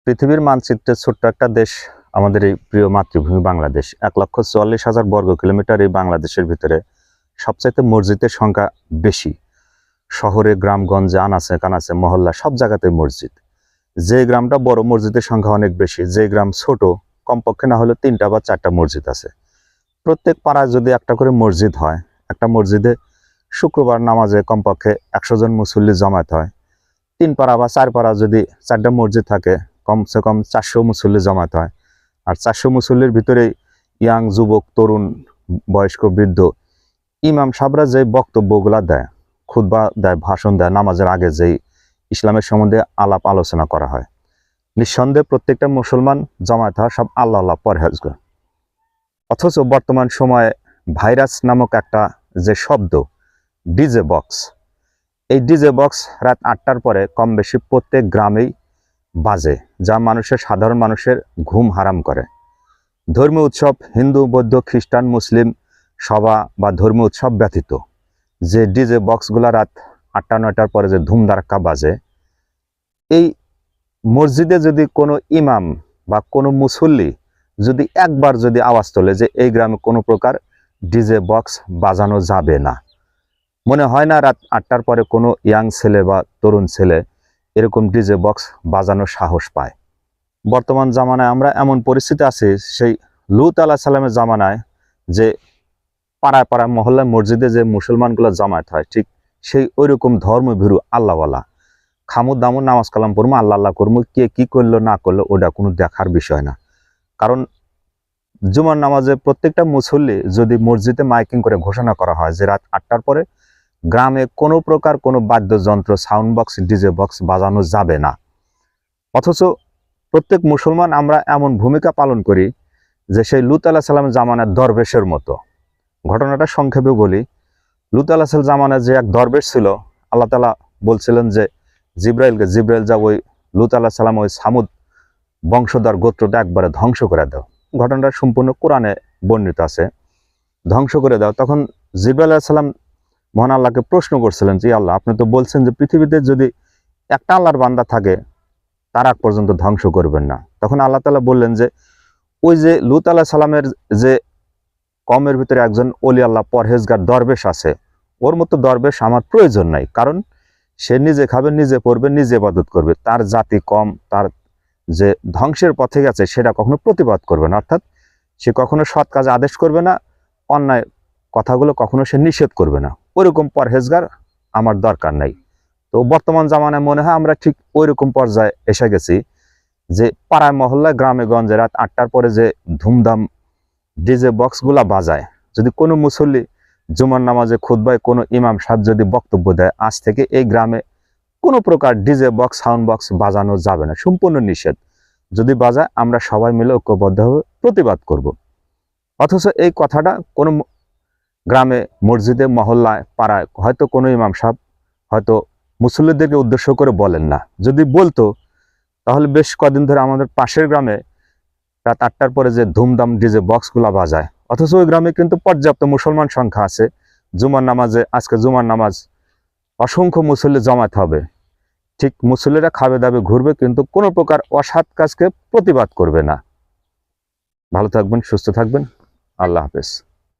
পৃথিবীর মানচিত্রে ছোট্ট একটা দেশ আমাদের এই প্রিয় মাতৃভূমি বাংলাদেশ। 1,44,000 বর্গ কিলোমিটার এই বাংলাদেশের ভিতরে সবচাইতে মসজিদের সংখ্যা বেশি। শহরে, গ্রামগঞ্জে, আনাচে কানাচে, মহল্লা সব জায়গাতে মসজিদ। যে গ্রামটা বড় মসজিদের সংখ্যা অনেক বেশি, যে গ্রাম ছোট কমপক্ষে না হলে 3টা বা 4টা মসজিদ আছে। প্রত্যেক পাড়ায় যদি একটা করে মসজিদ হয়, একটা মসজিদে শুক্রবার নামাজে কমপক্ষে 100 জন মুসল্লি জমায়েত হয়। 3 পাড়া বা 4 পাড়া যদি 4টা মসজিদ থাকে, কমসে কম 400 মুসল্লি জমায়েত হয়। আর 400 মুসল্লির ভিতরে ইয়াং, যুবক, তরুণ, বয়স্ক, বৃদ্ধ, ইমাম সাহেবরা যে বক্তব্যগুলা দেয়, খুতবা দেয়, ভাষণ দেয়, নামাজের আগে যেই ইসলামের সম্বন্ধে আলাপ আলোচনা করা হয়, নিঃসন্দেহে প্রত্যেকটা মুসলমান জমায়েত হয় সব আল্লাহ আল্লাহ পরহেজগার। অথচ বর্তমান সময়ে ভাইরাস নামক একটা যে শব্দ, ডিজে বক্স, এই ডিজে বক্স রাত 8টার পরে কম বেশি প্রত্যেক গ্রামেই বাজে, যা সাধারণ মানুষের ঘুম হারাম করে। ধর্মীয় উৎসব, হিন্দু, বৌদ্ধ, খ্রিস্টান, মুসলিম সভা বা ধর্মীয় উৎসব ব্যতীত যে ডিজে বক্সগুলা রাত 8টা-9টার পরে যে ধুমধারাক্কা বাজে, এই মসজিদে যদি কোনো ইমাম বা কোনো মুসল্লি যদি একবার যদি আওয়াজ তোলে যে এই গ্রামে কোনো প্রকার ডিজে বক্স বাজানো যাবে না, মনে হয় না রাত 8টার পরে কোনো ইয়াং ছেলে বা তরুণ ছেলে এরকম ডিজে বক্স বাজানোর সাহস পায়। বর্তমান জামানায় আমরা এমন পরিস্থিতি আছে, সেই লূত আলাইহিস সালামের জামানায় যে পাড়ায় পাড়ায় মহল্লায় মসজিদে যে মুসলমানগুলো জামায়াত হয়, ঠিক সেই ওইরকম ধর্মভীরু আল্লাহওয়ালা খামুদ দামুদ নামাজ কালাম পড়বো, আল্লাহ আল্লাহ করবো, কে কি করলো না করলো ওটা কোনো দেখার বিষয় না। কারণ জুমার নামাজে প্রত্যেকটা মুসল্লি যদি মসজিদে মাইকিং করে ঘোষণা করা হয় যে রাত 8টার পরে গ্রামে কোনো প্রকার কোনো বাদ্যযন্ত্র, সাউন্ড বক্স, ডিজে বক্স বাজানো যাবে না, অথচ প্রত্যেক মুসলমান আমরা এমন ভূমিকা পালন করি যে সেই লূত আলাইহিস সালামের জামানার দরবেশের মতো। ঘটনাটা সংক্ষেপে বলি। লূত আলাইহিস সালামের জামানায় যে এক দরবেশ ছিল, আল্লাহ তাআলা বলছিলেন যে জিব্রাইলকে, জিব্রাইল যাও ওই লূত আলাইহিস সালাম ওই সামুদ বংশধর গোত্রটা একবারে ধ্বংস করে দাও। ঘটনাটা সম্পূর্ণ কোরআনে বর্ণিত আছে, ধ্বংস করে দাও। তখন জিব্রাইল আলাইহিস সালাম মহান আল্লাহকে প্রশ্ন করছিলেন যে আল্লাহ, আপনি তো বলছেন যে পৃথিবীতে যদি একটা আল্লাহর বান্দা থাকে তার আগ পর্যন্ত ধ্বংস করবেন না। তখন আল্লাহ তাআলা বললেন যে ওই যে লূত আলাইহিস সালামের যে কমের ভিতরে একজন ওলি আল্লাহ পরহেজগার দরবেশ আছে, ওর মতো দরবেশ আমার প্রয়োজন নাই। কারণ সে নিজে খাবে, নিজে পড়বে, নিজে ইবাদত করবে, তার জাতি কম, তার যে ধ্বংসের পথে গেছে সেটা কখনো প্রতিবাদ করবে না, অর্থাৎ সে কখনো সৎ কাজে আদেশ করবে না, অন্যায় কথাগুলো কখনো সে নিষেধ করবে না। ওইরকম পরহেজগার আমার দরকার নাই। তো বর্তমান জামানায় মনে হয় আমরা ঠিক ওইরকম পর্যায়ে এসে গেছি যে পাড়ায় মহল্লায়, গ্রামে গঞ্জে রাত 8টার পরে যে ধুমধাম ডিজে বক্সগুলা বাজায়, যদি কোনো মুসল্লি জুমার নামাজে খুতবায় কোনো ইমাম সাহেব যদি বক্তব্য দেয় আজ থেকে এই গ্রামে কোনো প্রকার ডিজে বক্স, সাউন্ড বক্স বাজানো যাবে না, সম্পূর্ণ নিষেধ, যদি বাজায় আমরা সবাই মিলে ঐক্যবদ্ধভাবে প্রতিবাদ করব। অথচ এই কথাটা কোনো গ্রামে, মসজিদে, মহল্লায়, পাড়ায় হয়তো কোনো ইমাম সাহেব হয়তো মুসল্লিদেরকে উদ্দেশ্য করে বলেন না। যদি বলতো তাহলে বেশ কদিন ধরে আমাদের পাশের গ্রামে রাত 8টার পরে যে ধুমধাম ডিজে বক্সগুলা বাজায়, অথচ ওই গ্রামে কিন্তু পর্যাপ্ত মুসলমান সংখ্যা আছে। জুমার নামাজে, আজকে জুমার নামাজ, অসংখ্য মুসল্লি জমায়েত হবে, ঠিক মুসল্লিরা খাবে দাবে ঘুরবে, কিন্তু কোনো প্রকার অসৎ কাজকে প্রতিবাদ করবে না। ভালো থাকবেন, সুস্থ থাকবেন, আল্লাহ হাফেজ।